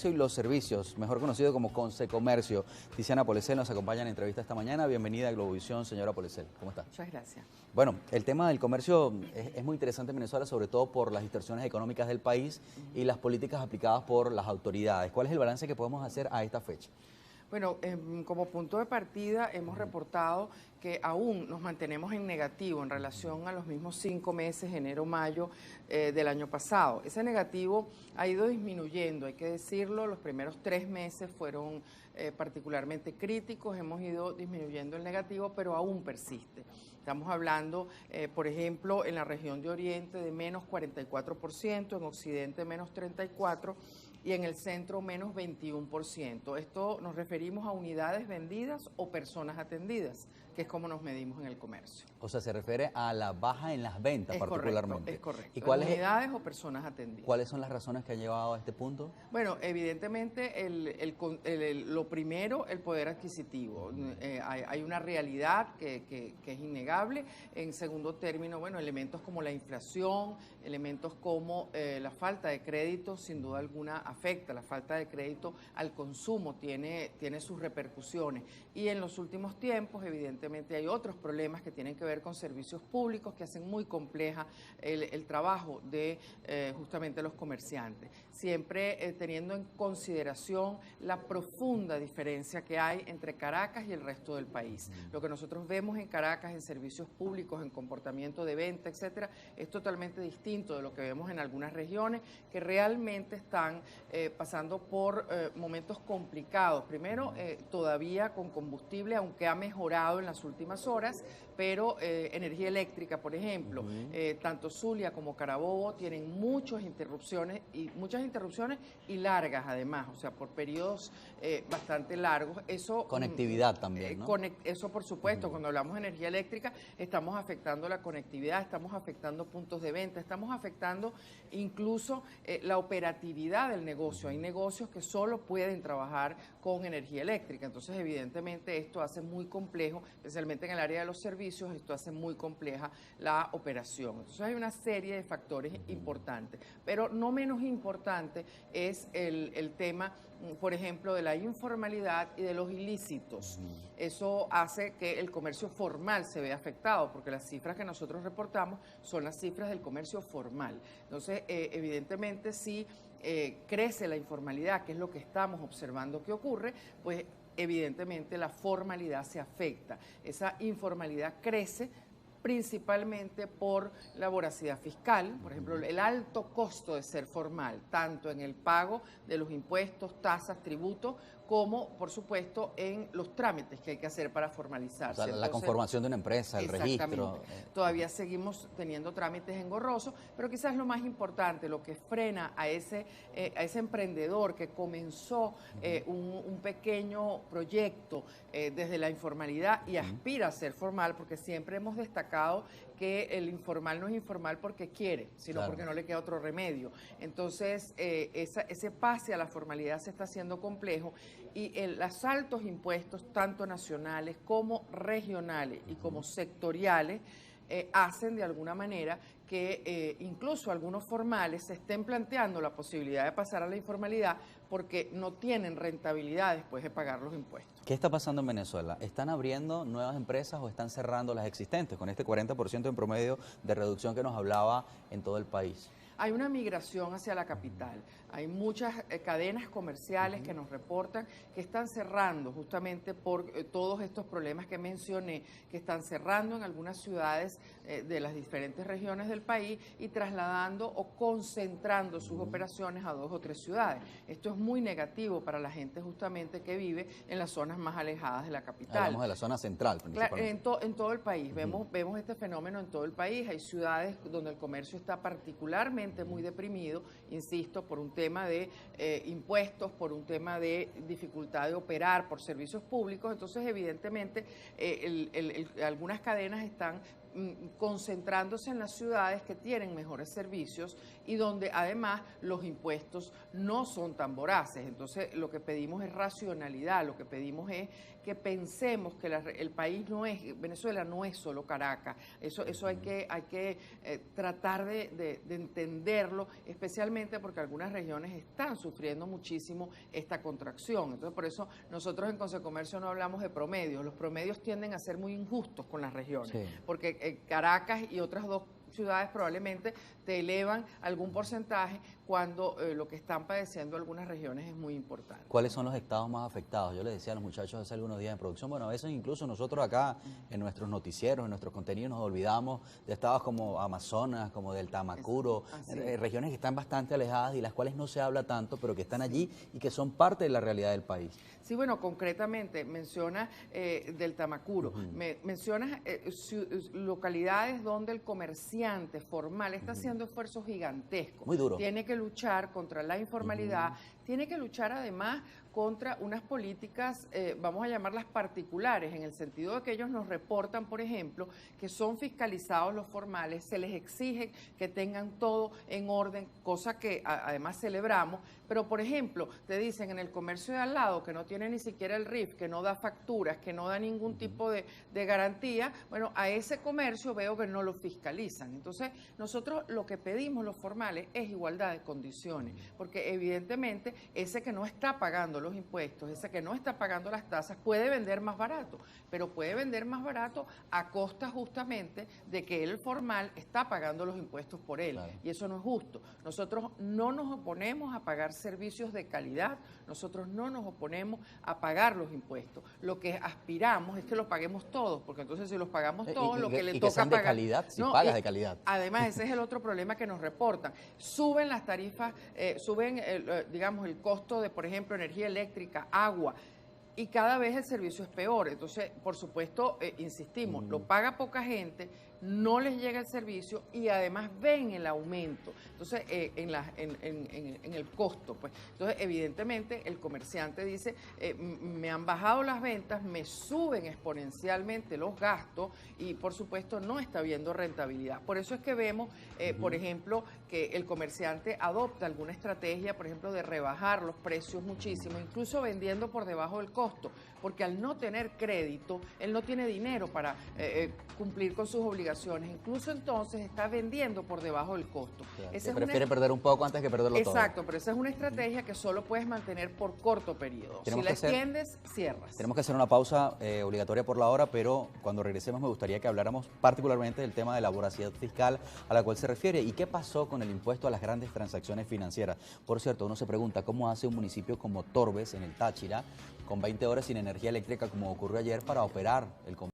Y los servicios, mejor conocido como Consecomercio. Tiziana Polecel nos acompaña en la entrevista esta mañana. Bienvenida a Globovisión, señora Polecel. ¿Cómo está? Muchas gracias. Bueno, el tema del comercio es muy interesante en Venezuela, sobre todo por las distorsiones económicas del país y las políticas aplicadas por las autoridades. ¿Cuál es el balance que podemos hacer a esta fecha? Bueno, como punto de partida hemos reportado que aún nos mantenemos en negativo en relación a los mismos 5 meses, enero-mayo del año pasado. Ese negativo ha ido disminuyendo, hay que decirlo, los primeros 3 meses fueron particularmente críticos, hemos ido disminuyendo el negativo, pero aún persiste. Estamos hablando, por ejemplo, en la región de Oriente de menos 44%, en Occidente menos 34%, y en el centro menos 21%. Esto nos referimos a unidades vendidas o personas atendidas, que es como nos medimos en el comercio. O sea, se refiere a la baja en las ventas particularmente. Es correcto. ¿Y cuáles unidades o personas atendidas? ¿Cuáles son las razones que han llevado a este punto? Bueno, evidentemente lo primero, el poder adquisitivo. Hay una realidad que es innegable. En segundo término, bueno, elementos como la inflación, elementos como la falta de crédito, sin duda alguna afecta. La falta de crédito al consumo tiene sus repercusiones. Y en los últimos tiempos, evidentemente, hay otros problemas que tienen que ver con servicios públicos que hacen muy compleja el trabajo de justamente los comerciantes. Siempre teniendo en consideración la profunda diferencia que hay entre Caracas y el resto del país. Lo que nosotros vemos en Caracas en servicios públicos, en comportamiento de venta, etcétera, es totalmente distinto de lo que vemos en algunas regiones que realmente están pasando por momentos complicados. Primero, todavía con combustible, aunque ha mejorado en las últimas horas, pero energía eléctrica, por ejemplo, tanto Zulia como Carabobo tienen muchas interrupciones y largas además, o sea, por periodos bastante largos. Eso conectividad también, ¿no? Eso, por supuesto, cuando hablamos de energía eléctrica, estamos afectando la conectividad, estamos afectando puntos de venta, estamos afectando incluso la operatividad del negocio. Hay negocios que solo pueden trabajar con energía eléctrica, entonces evidentemente esto hace muy complejo, especialmente en el área de los servicios, esto hace muy compleja la operación. Entonces hay una serie de factores importantes, pero no menos importante es el tema, por ejemplo, de la informalidad y de los ilícitos. Eso hace que el comercio formal se vea afectado, porque las cifras que nosotros reportamos son las cifras del comercio formal. Entonces, evidentemente, si crece la informalidad, que es lo que estamos observando que ocurre, pues evidentemente la formalidad se afecta. Esa informalidad crece principalmente por la voracidad fiscal, por ejemplo, el alto costo de ser formal, tanto en el pago de los impuestos, tasas, tributos, como, por supuesto, en los trámites que hay que hacer para formalizarse. O sea, la conformación de una empresa, el registro. Todavía seguimos teniendo trámites engorrosos, pero quizás lo más importante, lo que frena a ese emprendedor que comenzó un pequeño proyecto desde la informalidad y aspira a ser formal, porque siempre hemos destacado que el informal no es informal porque quiere, sino porque no le queda otro remedio. Entonces, ese pase a la formalidad se está haciendo complejo y los altos impuestos, tanto nacionales como regionales y como sectoriales, hacen de alguna manera que incluso algunos formales se estén planteando la posibilidad de pasar a la informalidad porque no tienen rentabilidad después de pagar los impuestos. ¿Qué está pasando en Venezuela? ¿Están abriendo nuevas empresas o están cerrando las existentes con este 40% en promedio de reducción que nos hablaba en todo el país? Hay una migración hacia la capital. Hay muchas cadenas comerciales que nos reportan que están cerrando justamente por todos estos problemas que mencioné, que están cerrando en algunas ciudades de las diferentes regiones del país y trasladando o concentrando sus operaciones a 2 o 3 ciudades. Esto es muy negativo para la gente justamente que vive en las zonas más alejadas de la capital. Hablamos de la zona central principalmente. Claro, en todo el país. Vemos este fenómeno en todo el país. Hay ciudades donde el comercio está particularmente muy deprimido, insisto, por un tema de impuestos, por un tema de dificultad de operar, por servicios públicos. Entonces, evidentemente, algunas cadenas están concentrándose en las ciudades que tienen mejores servicios y donde además los impuestos no son tan voraces. Entonces lo que pedimos es racionalidad, lo que pedimos es que pensemos que el país no es, Venezuela no es solo Caracas, eso hay que tratar de entenderlo, especialmente porque algunas regiones están sufriendo muchísimo esta contracción. Entonces por eso nosotros en Consecomercio no hablamos de promedios, los promedios tienden a ser muy injustos con las regiones, sí, porque Caracas y otras dos ciudades probablemente te elevan algún porcentaje cuando lo que están padeciendo algunas regiones es muy importante. ¿Cuáles son los estados más afectados? Yo les decía a los muchachos hace algunos días en producción, bueno, a veces incluso nosotros acá en nuestros noticieros, en nuestros contenidos nos olvidamos de estados como Amazonas, como del Tamacuro, regiones que están bastante alejadas y las cuales no se habla tanto, pero que están allí y que son parte de la realidad del país. Sí, bueno, concretamente mencionas del Tamacuro, mencionas localidades donde el comerciante formal está haciendo esfuerzos gigantescos. Muy duro. Tiene que luchar contra la informalidad, tiene que luchar además contra unas políticas, vamos a llamarlas particulares, en el sentido de que ellos nos reportan, por ejemplo, que son fiscalizados los formales, se les exige que tengan todo en orden, cosa que además celebramos, pero por ejemplo, te dicen en el comercio de al lado que no tiene ni siquiera el RIF, que no da facturas, que no da ningún tipo de garantía, bueno, a ese comercio veo que no lo fiscalizan. Entonces, nosotros lo que pedimos los formales es igualdad de condiciones, porque evidentemente ese que no está pagando los impuestos, ese que no está pagando las tasas, puede vender más barato, pero puede vender más barato a costa justamente de que el formal está pagando los impuestos por él, claro, y eso no es justo. Nosotros no nos oponemos a pagar servicios de calidad, nosotros no nos oponemos a pagar los impuestos. Lo que aspiramos es que los paguemos todos, porque entonces si los pagamos todos, lo que le toca pagar... de calidad, si no, pagas de calidad. Además, ese es el otro problema que nos reportan. Suben las tarifas, suben, digamos, el costo de, por ejemplo, energía eléctrica, agua, y cada vez el servicio es peor. Entonces, por supuesto, insistimos, lo paga poca gente, no les llega el servicio y además ven el aumento, entonces en el costo, pues. Entonces, evidentemente, el comerciante dice, me han bajado las ventas, me suben exponencialmente los gastos y, por supuesto, no está habiendo rentabilidad. Por eso es que vemos, por ejemplo, que el comerciante adopta alguna estrategia, por ejemplo, de rebajar los precios muchísimo, incluso vendiendo por debajo del costo, porque al no tener crédito, él no tiene dinero para cumplir con sus obligaciones. Incluso entonces está vendiendo por debajo del costo. Claro, prefiere perder un poco antes que perderlo todo. Exacto, pero esa es una estrategia que solo puedes mantener por corto periodo. Si la extiendes, cierras. Tenemos que hacer una pausa obligatoria por la hora, pero cuando regresemos me gustaría que habláramos particularmente del tema de la voracidad fiscal a la cual se refiere y qué pasó con el impuesto a las grandes transacciones financieras. Por cierto, uno se pregunta cómo hace un municipio como Torbes, en el Táchira, con 20 horas sin energía eléctrica como ocurrió ayer, para operar el